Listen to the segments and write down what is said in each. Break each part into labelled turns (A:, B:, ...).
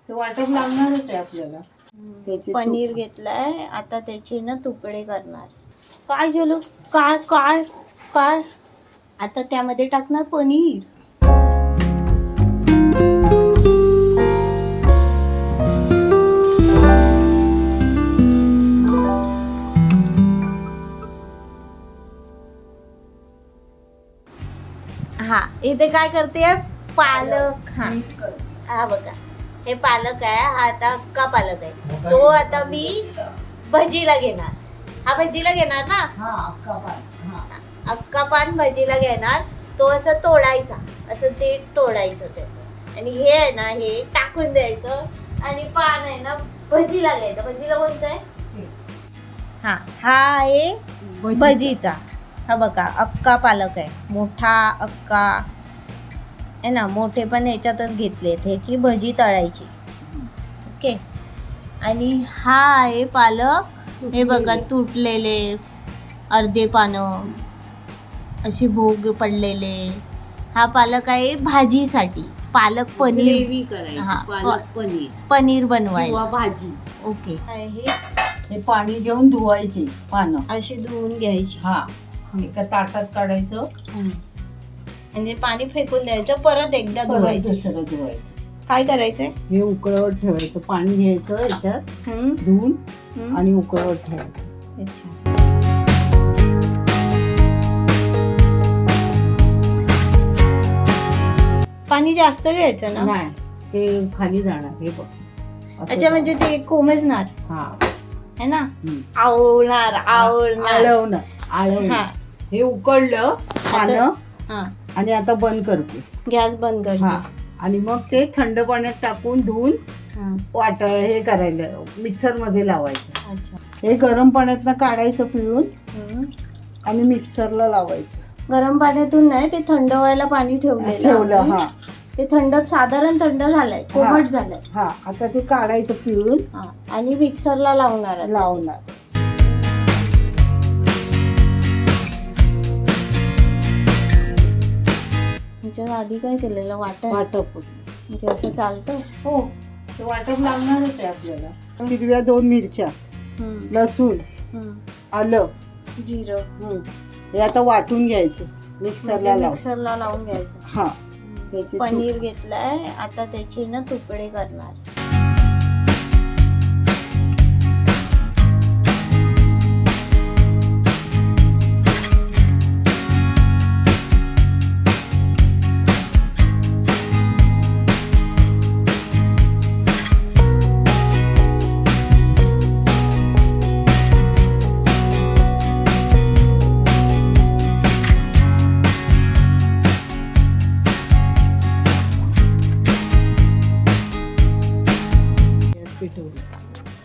A: ते वाटप लागणारच आहे आपल्याला.
B: पनीर घेतलाय, आता त्याचे ना तुकडे करणार. काय झालं? काय काय काय आता त्यामध्ये टाकणार पनीर. हा, इथे काय करते? पालक. हा बघा, हे पालक आहे. हा आता अख्खा पालक आहे. तो आता मी भजीला घेणार. हा भजीला घेणार ना? अख्खा पान भजीला घेणार. तो असं तोडायचा, असं ते तोडायचं त्याचं, आणि हे आहे ना, हे टाकून द्यायचं, आणि पान आहे ना भजीला घ्यायचं. भजीला कोणतं आहे? हा, हा आहे भजीचा. हा बघा, अख्खा पालक आहे, मोठा अख्खा आहे ना. मोठे पण ह्याच्यातच घेतलेत. ह्याची भजी तळायची. ओके. आणि हा आहे पालक. हे बघा, तुटलेले अर्धे पानं, अशी भोग पडलेले. हा पालक आहे भाजीसाठी. पालक पनीर. हा, पनीर बनवायला
A: भाजी.
B: ओके.
A: हे पाणी घेऊन धुवायचे पानं,
B: अशी धुवून घ्यायची.
A: हा, एका ताटात काढायचं
B: आणि पाणी फेकून द्यायचं. परत एकदा धुवायचं.
A: दुसरं धुवायचं.
B: काय करायचंय?
A: हे उकळवत ठेवायचं. पाणी घ्यायचं याच्यात धुवून आणि उकळवत ठेवायचं.
B: अच्छा. पाणी जास्त घ्यायचं ना?
A: नाही, ते खाली जाणार. हे बघ.
B: अच्छा, म्हणजे ते कोमेजणार.
A: हा,
B: है ना? आवळणार.
A: आळवणं. हे उकळलं पानं, आणि आता बंद करते.
B: गॅस बंद कर.
A: हा, आणि मग ते थंड पाण्यात टाकून धुवून हे करायला मिक्सर मध्ये लावायचं.
B: अच्छा.
A: हे गरम पाण्यातनं काढायचं पिळून आणि मिक्सरला लावायचं.
B: गरम पाण्यातून नाही, ते थंड व्हायला पाणी ठेवलं.
A: हा,
B: ते साधारण थंड झालंय, कोमट झालंय.
A: हा, आता ते काढायचं पिळून
B: आणि मिक्सरला लावणार. ह्याच्यात आधी काय केलेलं? वाटप. म्हणजे असं चालतं?
A: हो, ते वाटप लागणारच आहे आपल्याला. हिरव्या 2 मिरच्या, लसूण, आलं,
B: जिरं,
A: हे आता वाटून घ्यायचं. मिक्सरला
B: लावून घ्यायचं.
A: हा,
B: पनीर घेतलाय, आता त्याचे ना तुकडे करणार.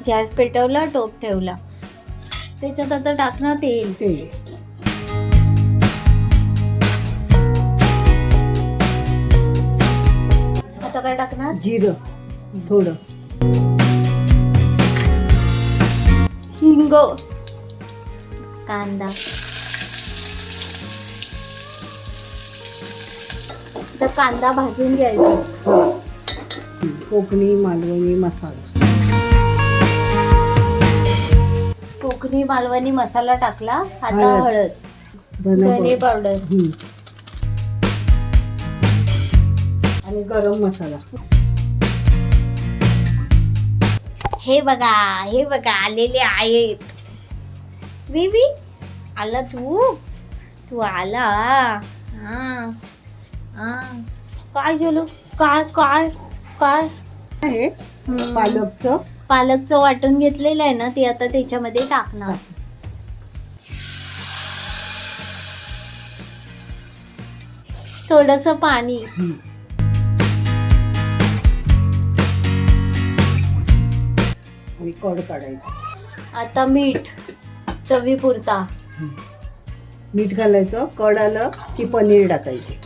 B: गॅस पेटवला, टोप ठेवला, त्याच्यात आता टाकणार तेल. आता काय टाकणार?
A: जिरं थोडं,
B: हिंग, कांदा. तर कांदा भाजून घ्यायचा.
A: कोकणी मालवणी मसाला.
B: कोकणी मालवणी मसाला टाकला. आता हळद, धने पावडर
A: आणि गरम मसाला.
B: हे बघा आलेले आहेत. बेबी आला, तू आला. काय झालं? काय काय काय
A: हे
B: पालकचं वाटून घेतलेलं आहे ना, ते आता त्याच्यामध्ये टाकणार. थोडंसं पाणी.
A: आणि कड काढायचं.
B: आता मीठ चवीपुरता.
A: मीठ घालायचं. कड आलं की पनीर टाकायचे.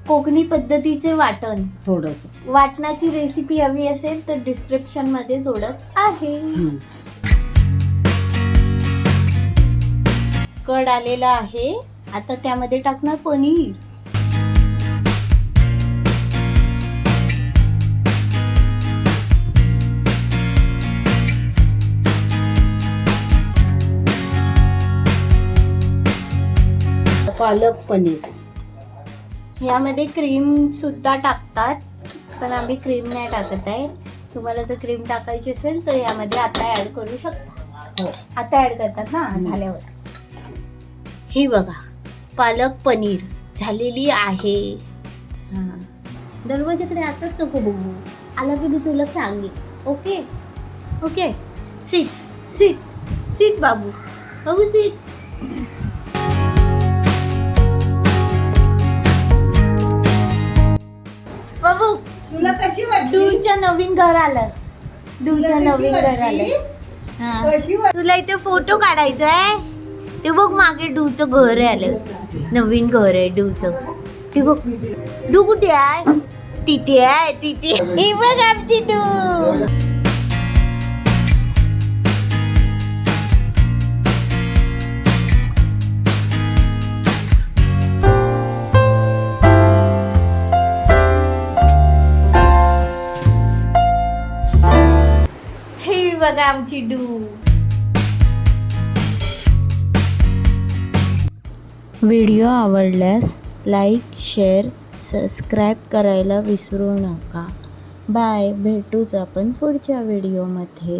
B: कोकणी पद्धतीचे वाटण.
A: थोडंसं
B: वाटणाची रेसिपी हवी असेल तर डिस्क्रिप्शन मध्ये जोडत आहे. कड आलेला आहे. आता त्यामध्ये टाकणार पनीर.
A: पालक पनीर.
B: यामध्ये क्रीम सुद्धा टाकतात, पण आम्ही क्रीम नाही टाकत आहे. तुम्हाला जर क्रीम टाकायची असेल तर यामध्ये आता ऍड करू शकता.
A: हो.
B: आता ऍड करतात ना झाल्यावर. ही बघा पालक पनीर झालेली आहे. हां, दरवाजाकडे आताच नको बघू, आला की मी तुला सांगेन. Okay okay. Seat seat seat Babu, Babu seat. Babu
A: तुला कशी वाटली?
B: डूचं नवीन घर आलं. डूचं
A: तुला कशी
B: नवीन घर
A: वाटली?
B: आलं. हा.
A: कशी वाटली?
B: तुला इथे फोटो काढायचा आहे. ते बघ मागे डूचं घर आलं, नवीन घर आहे डूचं. ते बघ डू कुठे आहे? तिथे आहे, तिथे. ही बघ आमची डू. हे बघा आमची डू. व्हिडिओ आवडल्यास लाईक, शेअर, सबस्क्राईब करायला विसरू नका. बाय. भेटूच आपण पुढच्या व्हिडिओमध्ये.